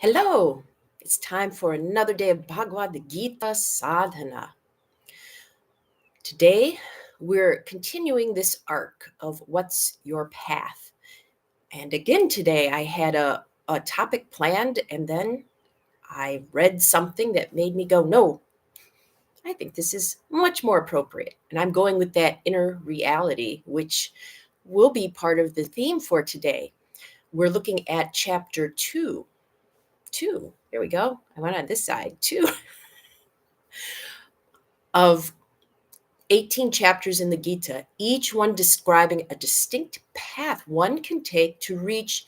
Hello, it's time for another day of Bhagavad Gita Sadhana. Today, we're continuing this arc of what's your path. And again, today I had a topic planned, and then I read something that made me go, no, I think this is much more appropriate. And I'm going with that inner reality, which will be part of the theme for today. We're looking at chapter 2. There we go. I went on this side, 2 of 18 chapters in the Gita, each one describing a distinct path one can take to reach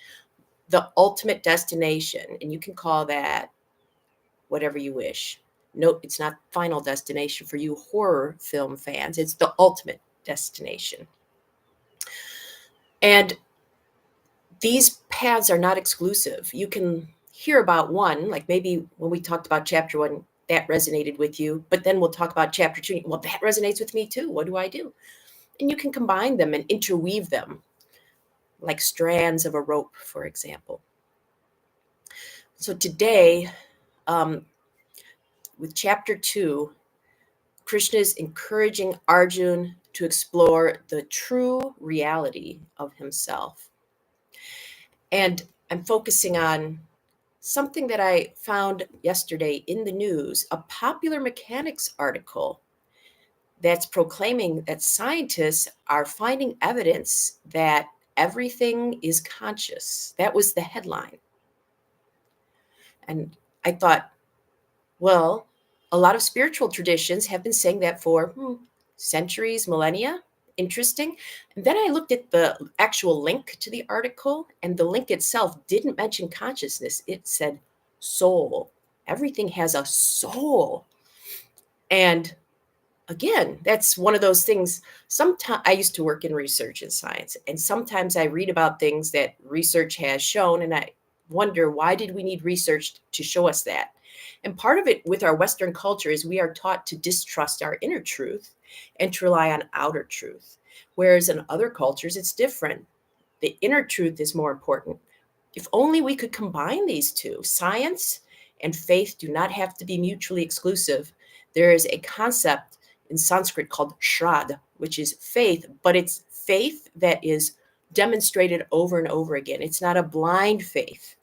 the ultimate destination. And you can call that whatever you wish. Note, it's not final destination for you horror film fans. It's the ultimate destination. And these paths are not exclusive. You can hear about one, like maybe when we talked about chapter 1, that resonated with you, but then we'll talk about chapter 2. Well, that resonates with me too. What do I do? And you can combine them and interweave them like strands of a rope, for example. So today, with chapter 2, Krishna is encouraging Arjuna to explore the true reality of himself. And I'm focusing on something that I found yesterday in the news, a Popular Mechanics article that's proclaiming that scientists are finding evidence that everything is conscious. That was the headline. And I thought, well, a lot of spiritual traditions have been saying that for centuries, millennia. Interesting. And then I looked at the actual link to the article, and the link itself didn't mention consciousness. It said soul. Everything has a soul. And again, that's one of those things. Sometimes I used to work in research and science, and sometimes I read about things that research has shown, and I wonder, why did we need research to show us that? And part of it with our Western culture is we are taught to distrust our inner truth and to rely on outer truth. Whereas in other cultures, it's different. The inner truth is more important. If only we could combine these two. Science and faith do not have to be mutually exclusive. There is a concept in Sanskrit called Shraddha, which is faith, but it's faith that is demonstrated over and over again. It's not a blind faith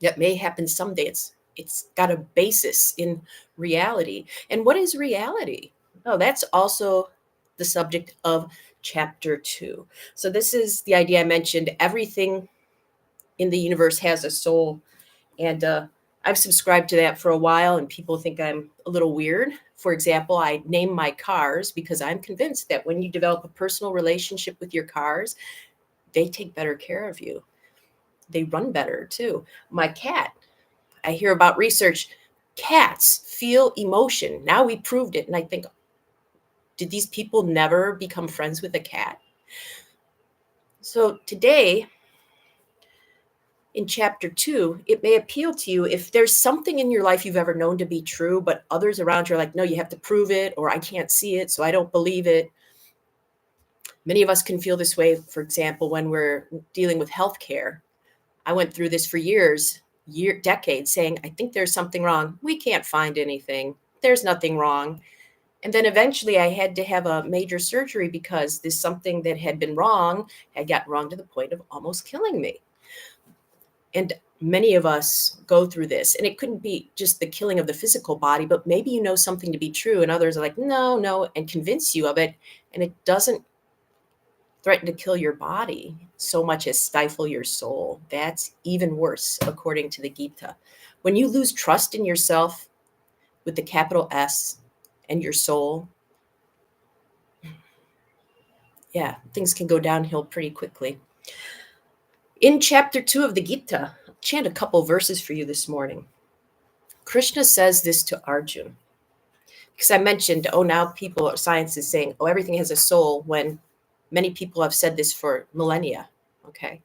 that may happen someday. It's got a basis in reality. And what is reality? Oh, that's also the subject of chapter 2. So this is the idea I mentioned. Everything in the universe has a soul. And I've subscribed to that for a while, and people think I'm a little weird. For example, I name my cars because I'm convinced that when you develop a personal relationship with your cars, they take better care of you. They run better too. My cat, I hear about research. Cats feel emotion. Now we proved it. And I think, did these people never become friends with a cat? So today, in chapter 2, it may appeal to you if there's something in your life you've ever known to be true, but others around you are like, no, you have to prove it, or I can't see it, so I don't believe it. Many of us can feel this way, for example, when we're dealing with healthcare. I went through this for decades, saying, I think there's something wrong. We can't find anything. There's nothing wrong. And then eventually I had to have a major surgery because this something that had been wrong had gotten wrong to the point of almost killing me. And many of us go through this, and it couldn't be just the killing of the physical body, but maybe you know something to be true and others are like, no, and convince you of it. And it doesn't threaten to kill your body so much as stifle your soul. That's even worse, according to the Gita. When you lose trust in yourself with the capital S and your soul, yeah, things can go downhill pretty quickly. In chapter 2 of the Gita, I'll chant a couple verses for you this morning. Krishna says this to Arjuna. Because I mentioned, now science is saying, everything has a soul, when many people have said this for millennia. Okay.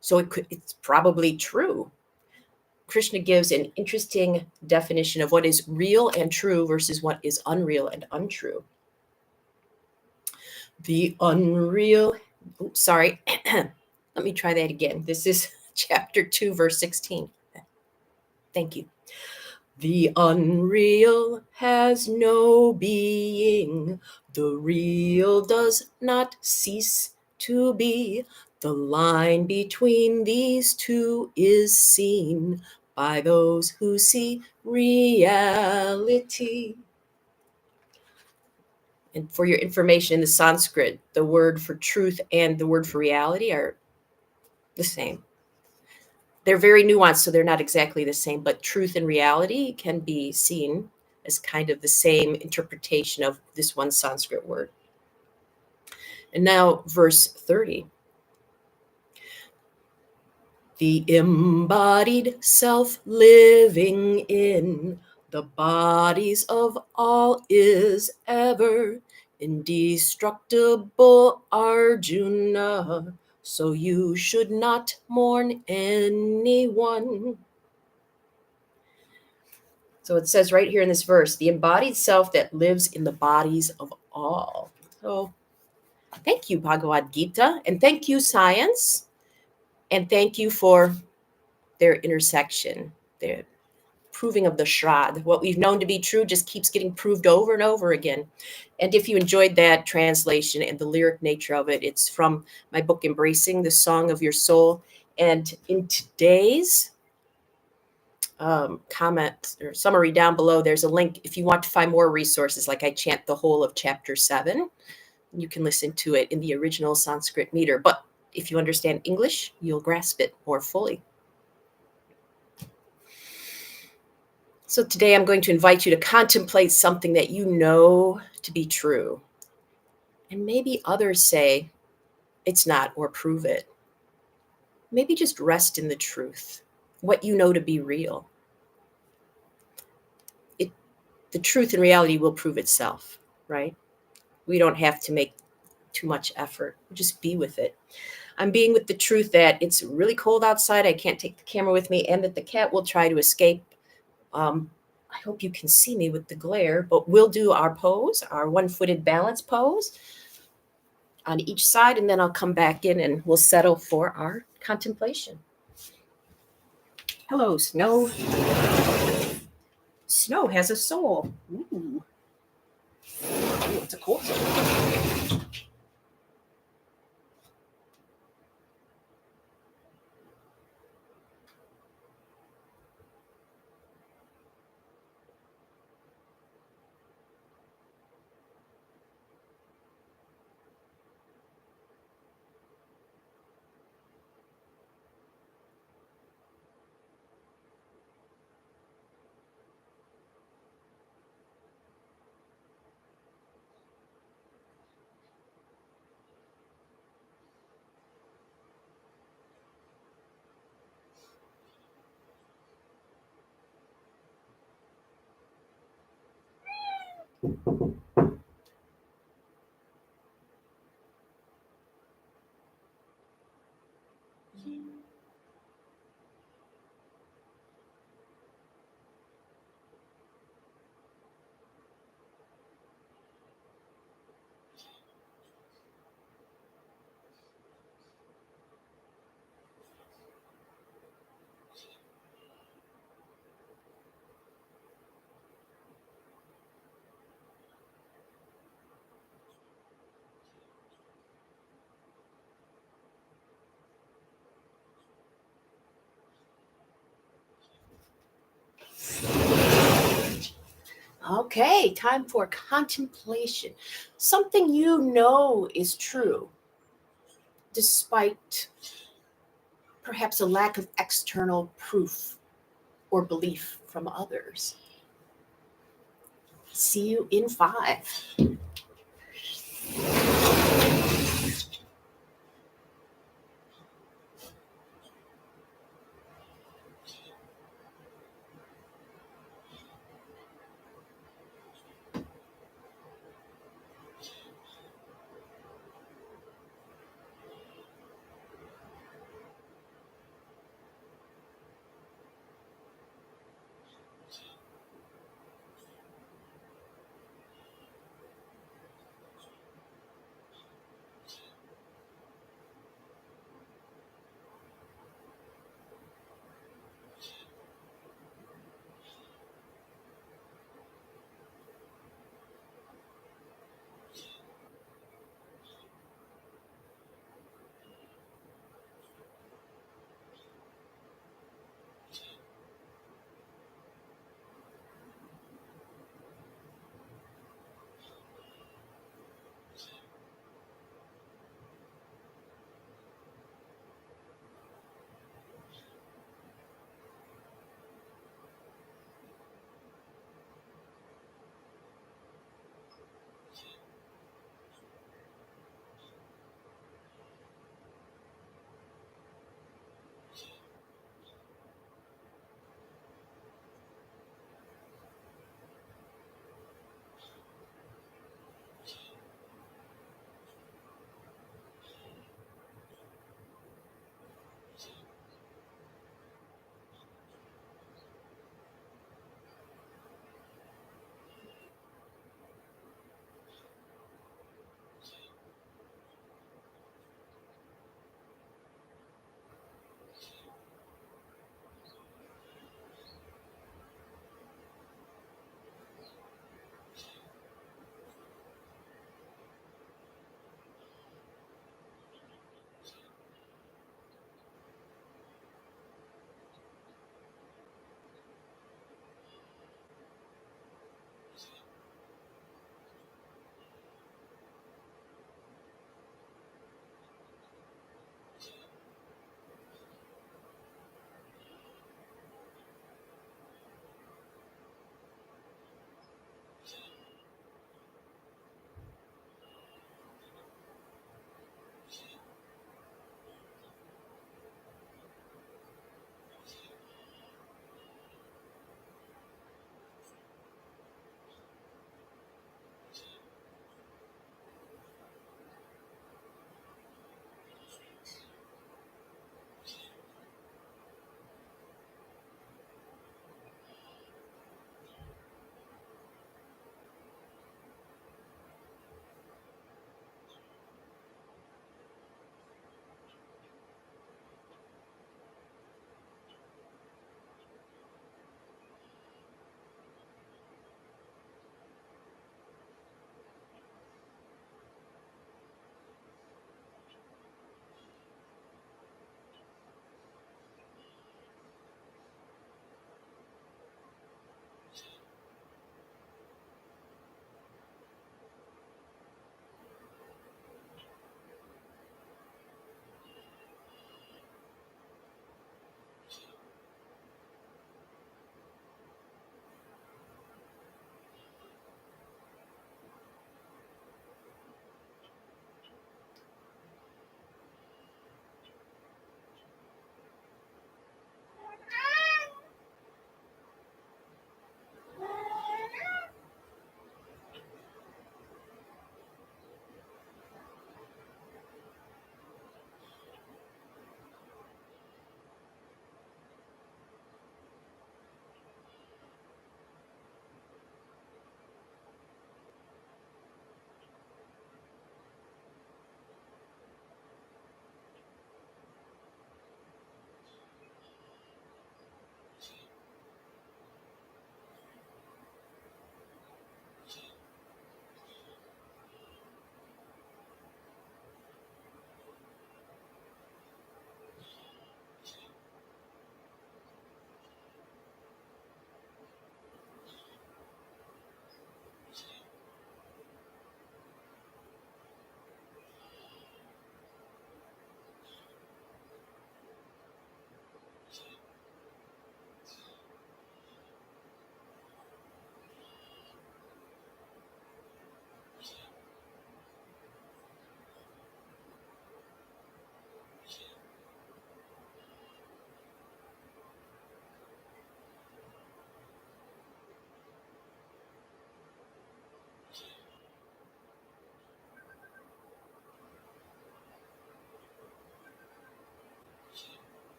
So it's probably true. Krishna gives an interesting definition of what is real and true versus what is unreal and untrue. The unreal, let me try that again. This is chapter 2, verse 16. Thank you. The unreal has no being. The real does not cease to be. The line between these two is seen by those who see reality. And for your information, in the Sanskrit, the word for truth and the word for reality are the same. They're very nuanced, so they're not exactly the same, but truth and reality can be seen as kind of the same interpretation of this one Sanskrit word. And now, verse 30. The embodied self living in the bodies of all is ever indestructible, Arjuna. So you should not mourn anyone. So it says right here in this verse, the embodied self that lives in the bodies of all. So thank you, Bhagavad Gita, and thank you, science, and thank you for their intersection, their proving of the Shrad. What we've known to be true just keeps getting proved over and over again. And if you enjoyed that translation and the lyric nature of it, it's from my book, Embracing the Song of Your Soul. And in today's comment or summary down below, there's a link if you want to find more resources, like I chant the whole of chapter 7. You can listen to it in the original Sanskrit meter. But if you understand English, you'll grasp it more fully. So today I'm going to invite you to contemplate something that you know to be true. And maybe others say it's not or prove it. Maybe just rest in the truth, what you know to be real. The truth and reality will prove itself, right? We don't have to make too much effort. Just be with it. I'm being with the truth that it's really cold outside. I can't take the camera with me, and that the cat will try to escape. I hope you can see me with the glare, but we'll do our pose, our one-footed balance pose on each side, and then I'll come back in and we'll settle for our contemplation. Hello, Snow. Snow has a soul. Ooh. Ooh, it's a cool soul. Okay, time for contemplation. Something you know is true, despite perhaps a lack of external proof or belief from others. See you in 5.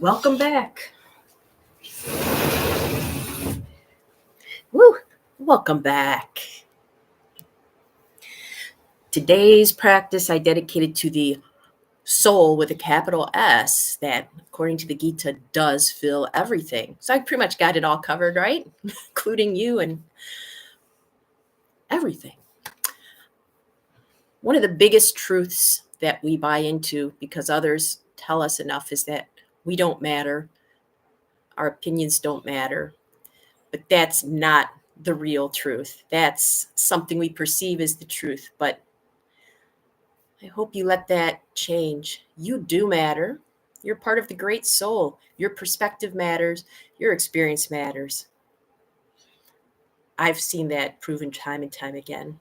Welcome back. Woo! Welcome back. Today's practice I dedicated to the soul with a capital S that, according to the Gita, does fill everything. So I pretty much got it all covered, right? Including you and everything. One of the biggest truths that we buy into because others tell us enough is that we don't matter. Our opinions don't matter. But that's not the real truth. That's something we perceive as the truth. But I hope you let that change. You do matter. You're part of the great soul. Your perspective matters. Your experience matters. I've seen that proven time and time again.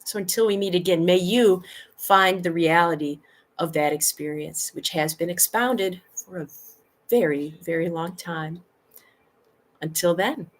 So until we meet again, may you find the reality of that experience, which has been expounded for a very, very long time. Until then.